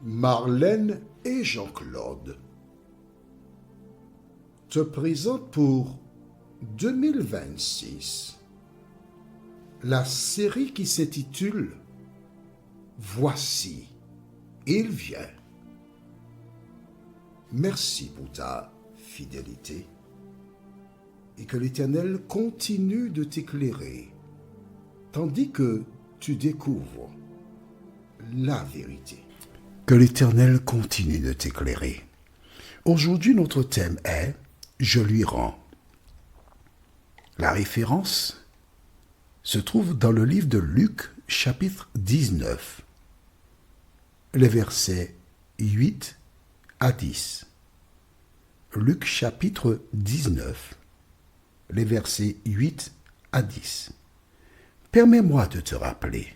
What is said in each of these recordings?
Marlène et Jean-Claude te présentent pour 2026 la série qui s'intitule « Voici, il vient ». Merci pour ta fidélité et que l'Éternel continue de t'éclairer tandis que tu découvres la vérité. Que l'Éternel continue de t'éclairer. Aujourd'hui, notre thème est « Je lui rends ». La référence se trouve dans le livre de Luc, chapitre 19, les versets 8 à 10. Luc, chapitre 19, les versets 8 à 10. Permets-moi de te rappeler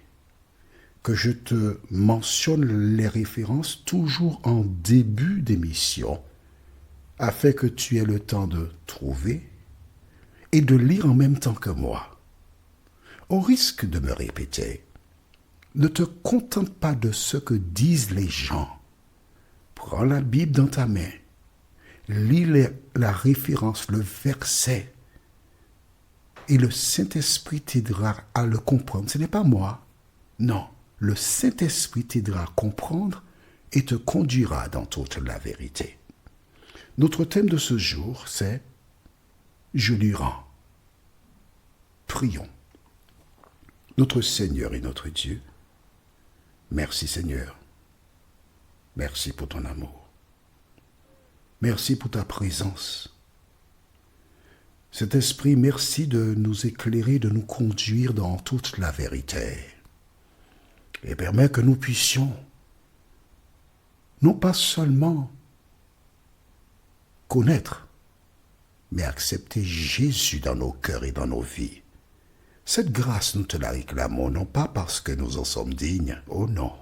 que je te mentionne les références toujours en début d'émission afin que tu aies le temps de trouver et de lire en même temps que moi. Au risque de me répéter, ne te contente pas de ce que disent les gens. Prends la Bible dans ta main, lis la référence, le verset, et le Saint-Esprit t'aidera à le comprendre. Ce n'est pas moi, non. Le Saint-Esprit t'aidera à comprendre et te conduira dans toute la vérité. Notre thème de ce jour, c'est « Je lui rends ». Prions. Notre Seigneur et notre Dieu, merci Seigneur. Merci pour ton amour. Merci pour ta présence. Cet esprit, merci de nous éclairer, de nous conduire dans toute la vérité. Et permet que nous puissions, non pas seulement connaître, mais accepter Jésus dans nos cœurs et dans nos vies. Cette grâce, nous te la réclamons, non pas parce que nous en sommes dignes, oh non,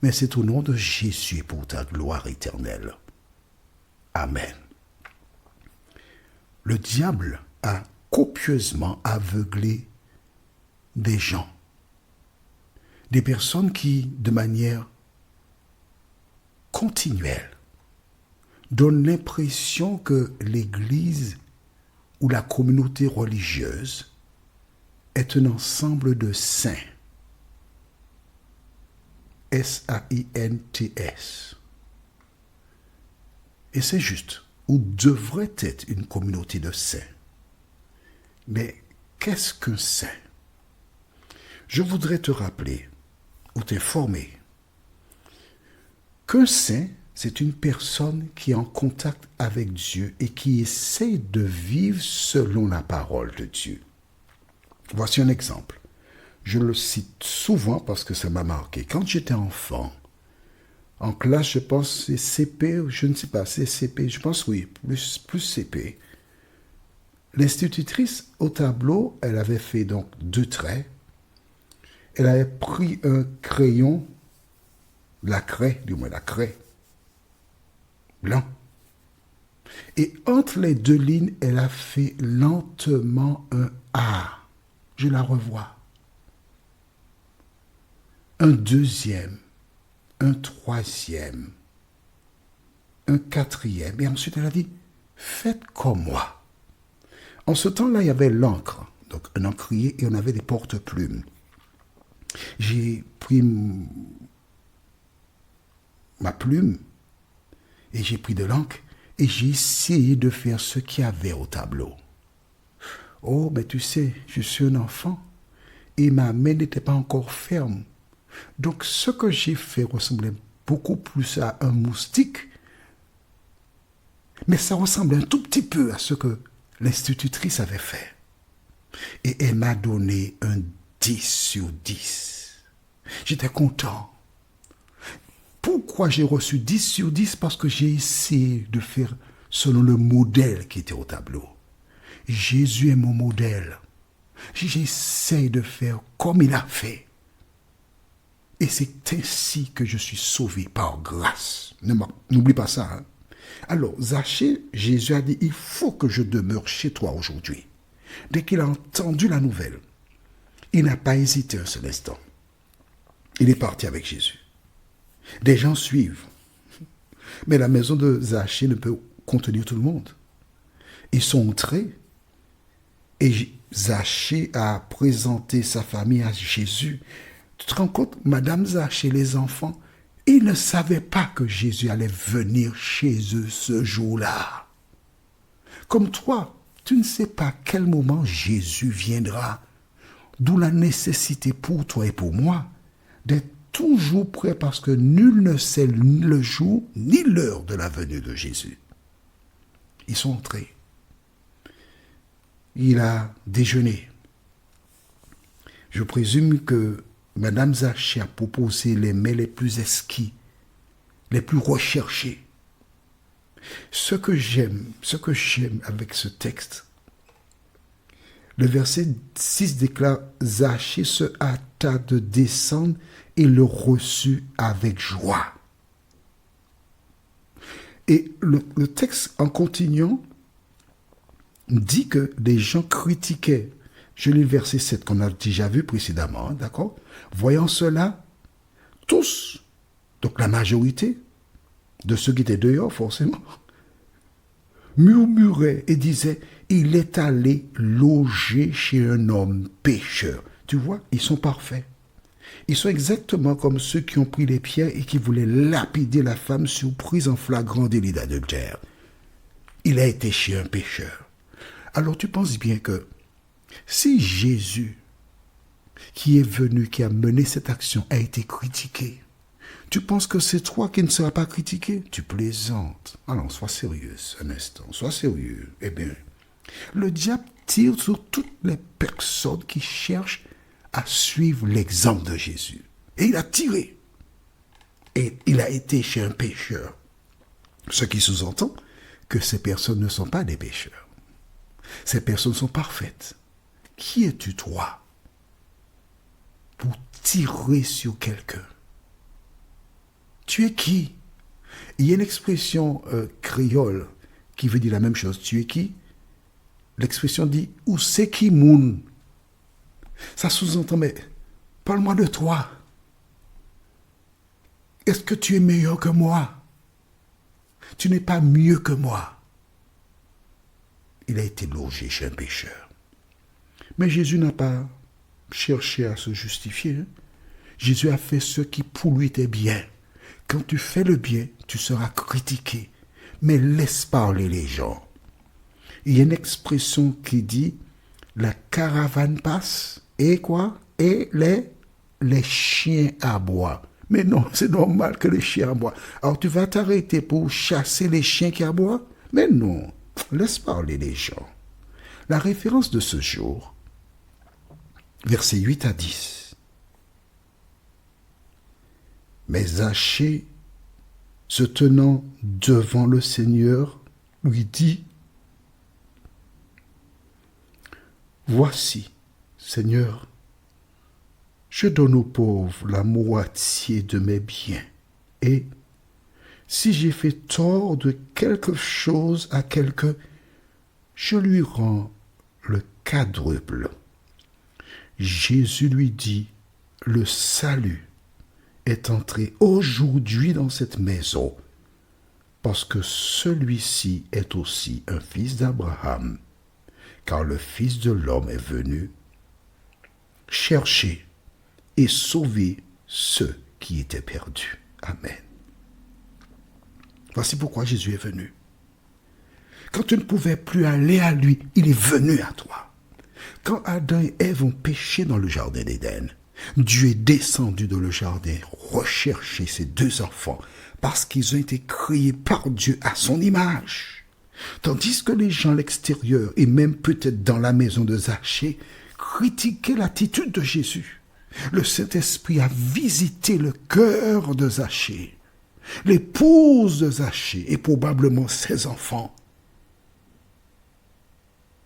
mais c'est au nom de Jésus pour ta gloire éternelle. Amen. Le diable a copieusement aveuglé des gens, des personnes qui, de manière continuelle, donnent l'impression que l'Église ou la communauté religieuse est un ensemble de saints. S-A-I-N-T-S. Et c'est juste, ou devrait être une communauté de saints. Mais qu'est-ce qu'un saint? Je voudrais te rappeler ou t'informer qu'un saint, c'est une personne qui est en contact avec Dieu et qui essaie de vivre selon la parole de Dieu. Voici un exemple. Je le cite souvent parce que ça m'a marqué. Quand j'étais enfant, en classe, je pense c'est CP, je ne sais pas, c'est CP, je pense oui, plus CP. L'institutrice au tableau, elle avait fait donc 2 traits. Elle avait pris un crayon, la craie blanc. Et entre les 2 lignes, elle a fait lentement un A. Je la revois. Un deuxième, un troisième, un quatrième. Et ensuite, elle a dit, faites comme moi. En ce temps-là, il y avait l'encre, donc un encrier, et on avait des porte-plumes. J'ai pris ma plume et j'ai pris de l'encre et j'ai essayé de faire ce qu'il y avait au tableau. Oh, mais tu sais, je suis un enfant et ma main n'était pas encore ferme. Donc, ce que j'ai fait ressemblait beaucoup plus à un moustique, mais ça ressemblait un tout petit peu à ce que l'institutrice avait fait. Et elle m'a donné un 10 sur 10. J'étais content. Pourquoi j'ai reçu 10 sur 10? Parce que j'ai essayé de faire selon le modèle qui était au tableau. Jésus est mon modèle. J'essaie de faire comme il a fait. Et c'est ainsi que je suis sauvé par grâce. N'oublie pas ça. Hein? Alors, Zachée, Jésus a dit, il faut que je demeure chez toi aujourd'hui. Dès qu'il a entendu la nouvelle, il n'a pas hésité un seul instant. Il est parti avec Jésus. Des gens suivent. Mais la maison de Zachée ne peut contenir tout le monde. Ils sont entrés et Zachée a présenté sa famille à Jésus. Tu te rends compte, Madame Zachée, les enfants, ils ne savaient pas que Jésus allait venir chez eux ce jour-là. Comme toi, tu ne sais pas à quel moment Jésus viendra. D'où la nécessité pour toi et pour moi d'être toujours prêt parce que nul ne sait le jour ni l'heure de la venue de Jésus. Ils sont entrés. Il a déjeuné. Je présume que Madame Zachée a proposé les mets les plus exquis, les plus recherchés. Ce que j'aime avec ce texte, le verset 6 déclare « Zachée se hâta de descendre et le reçut avec joie. » Et le texte, en continuant, dit que les gens critiquaient. Je lis le verset 7 qu'on a déjà vu précédemment, d'accord? Voyant cela, tous, donc la majorité de ceux qui étaient dehors, forcément, murmuraient et disaient « Il est allé loger chez un homme pécheur. » Tu vois, ils sont parfaits. Ils sont exactement comme ceux qui ont pris les pierres et qui voulaient lapider la femme surprise en flagrant délit d'adultère. Il a été chez un pécheur. Alors tu penses bien que si Jésus, qui est venu, qui a mené cette action, a été critiqué, tu penses que c'est toi qui ne seras pas critiqué? Tu plaisantes. Alors, sois sérieuse un instant. Sois sérieux. Eh bien, le diable tire sur toutes les personnes qui cherchent à suivre l'exemple de Jésus. Et il a tiré. Et il a été chez un pécheur. Ce qui sous-entend que ces personnes ne sont pas des pécheurs. Ces personnes sont parfaites. Qui es-tu, toi, pour tirer sur quelqu'un? Tu es qui? Il y a une expression créole qui veut dire la même chose. Tu es qui? L'expression dit « Où c'est qui moun ?» Ça sous-entend, mais parle-moi de toi. Est-ce que tu es meilleur que moi? Tu n'es pas mieux que moi. Il a été logé chez un pécheur. Mais Jésus n'a pas cherché à se justifier. Jésus a fait ce qui pour lui était bien. Quand tu fais le bien, tu seras critiqué. Mais laisse parler les gens. Il y a une expression qui dit « La caravane passe et quoi? Et les chiens aboient. » Mais non, c'est normal que les chiens aboient. Alors tu vas t'arrêter pour chasser les chiens qui aboient? Mais non, laisse parler les gens. La référence de ce jour, versets 8 à 10. Mais Zachée, se tenant devant le Seigneur, lui dit « Voici, Seigneur, je donne aux pauvres la moitié de mes biens, et si j'ai fait tort de quelque chose à quelqu'un, je lui rends le quadruple. » Jésus lui dit « Le salut est entré aujourd'hui dans cette maison, parce que celui-ci est aussi un fils d'Abraham, car le Fils de l'homme est venu chercher et sauver ceux qui étaient perdus. » Amen. Voici pourquoi Jésus est venu. Quand tu ne pouvais plus aller à lui, il est venu à toi. Quand Adam et Ève ont péché dans le jardin d'Éden, Dieu est descendu dans le jardin rechercher ses deux enfants parce qu'ils ont été créés par Dieu à son image. Tandis que les gens à l'extérieur et même peut-être dans la maison de Zachée critiquaient l'attitude de Jésus. Le Saint-Esprit a visité le cœur de Zachée, l'épouse de Zachée et probablement ses enfants.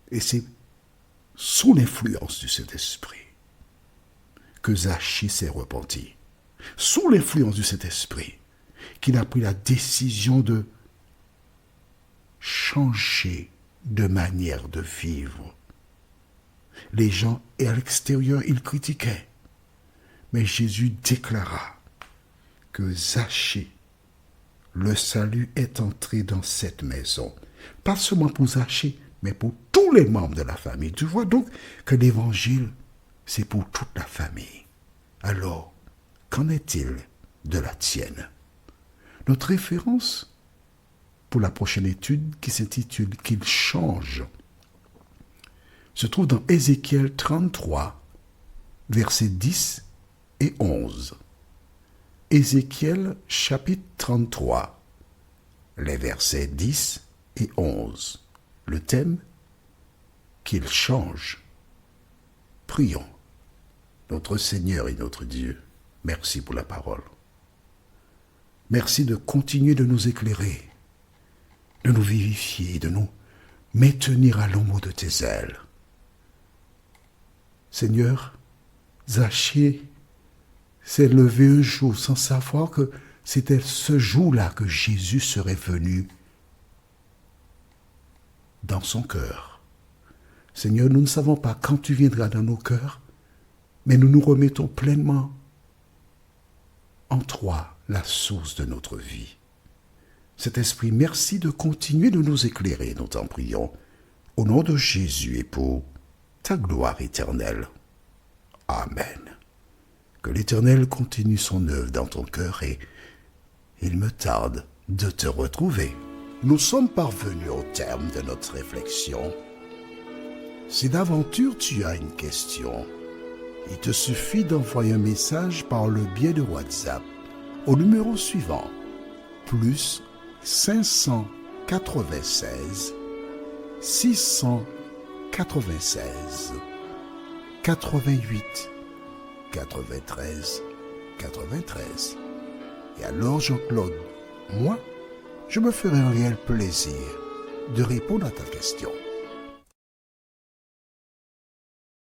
Et c'est sous l'influence du Saint-Esprit que Zachée s'est repenti. Sous l'influence du Saint-Esprit, qu'il a pris la décision de changer de manière de vivre. Les gens, et à l'extérieur, ils critiquaient. Mais Jésus déclara que Zachée, le salut est entré dans cette maison. Pas seulement pour Zachée, mais pour tous les membres de la famille. Tu vois donc que l'évangile, c'est pour toute la famille. Alors, qu'en est-il de la tienne? Notre référence pour la prochaine étude qui s'intitule « Qu'il change » se trouve dans Ézéchiel 33, versets 10 et 11. Ézéchiel chapitre 33, les versets 10 et 11. Le thème, qu'il change. Prions. Notre Seigneur et notre Dieu, merci pour la parole. Merci de continuer de nous éclairer, de nous vivifier, de nous maintenir à l'ombre de tes ailes. Seigneur, Zachée s'est levé un jour sans savoir que c'était ce jour-là que Jésus serait venu dans son cœur. Seigneur, nous ne savons pas quand tu viendras dans nos cœurs, mais nous nous remettons pleinement en toi, la source de notre vie. Cet esprit, merci de continuer de nous éclairer, nous t'en prions, au nom de Jésus et pour ta gloire éternelle. Amen. Que l'Éternel continue son œuvre dans ton cœur et il me tarde de te retrouver. Nous sommes parvenus au terme de notre réflexion. Si d'aventure tu as une question, il te suffit d'envoyer un message par le biais de WhatsApp au numéro suivant, plus 596 696 88 93 93. Et alors Jean-Claude, moi, je me ferai un réel plaisir de répondre à ta question.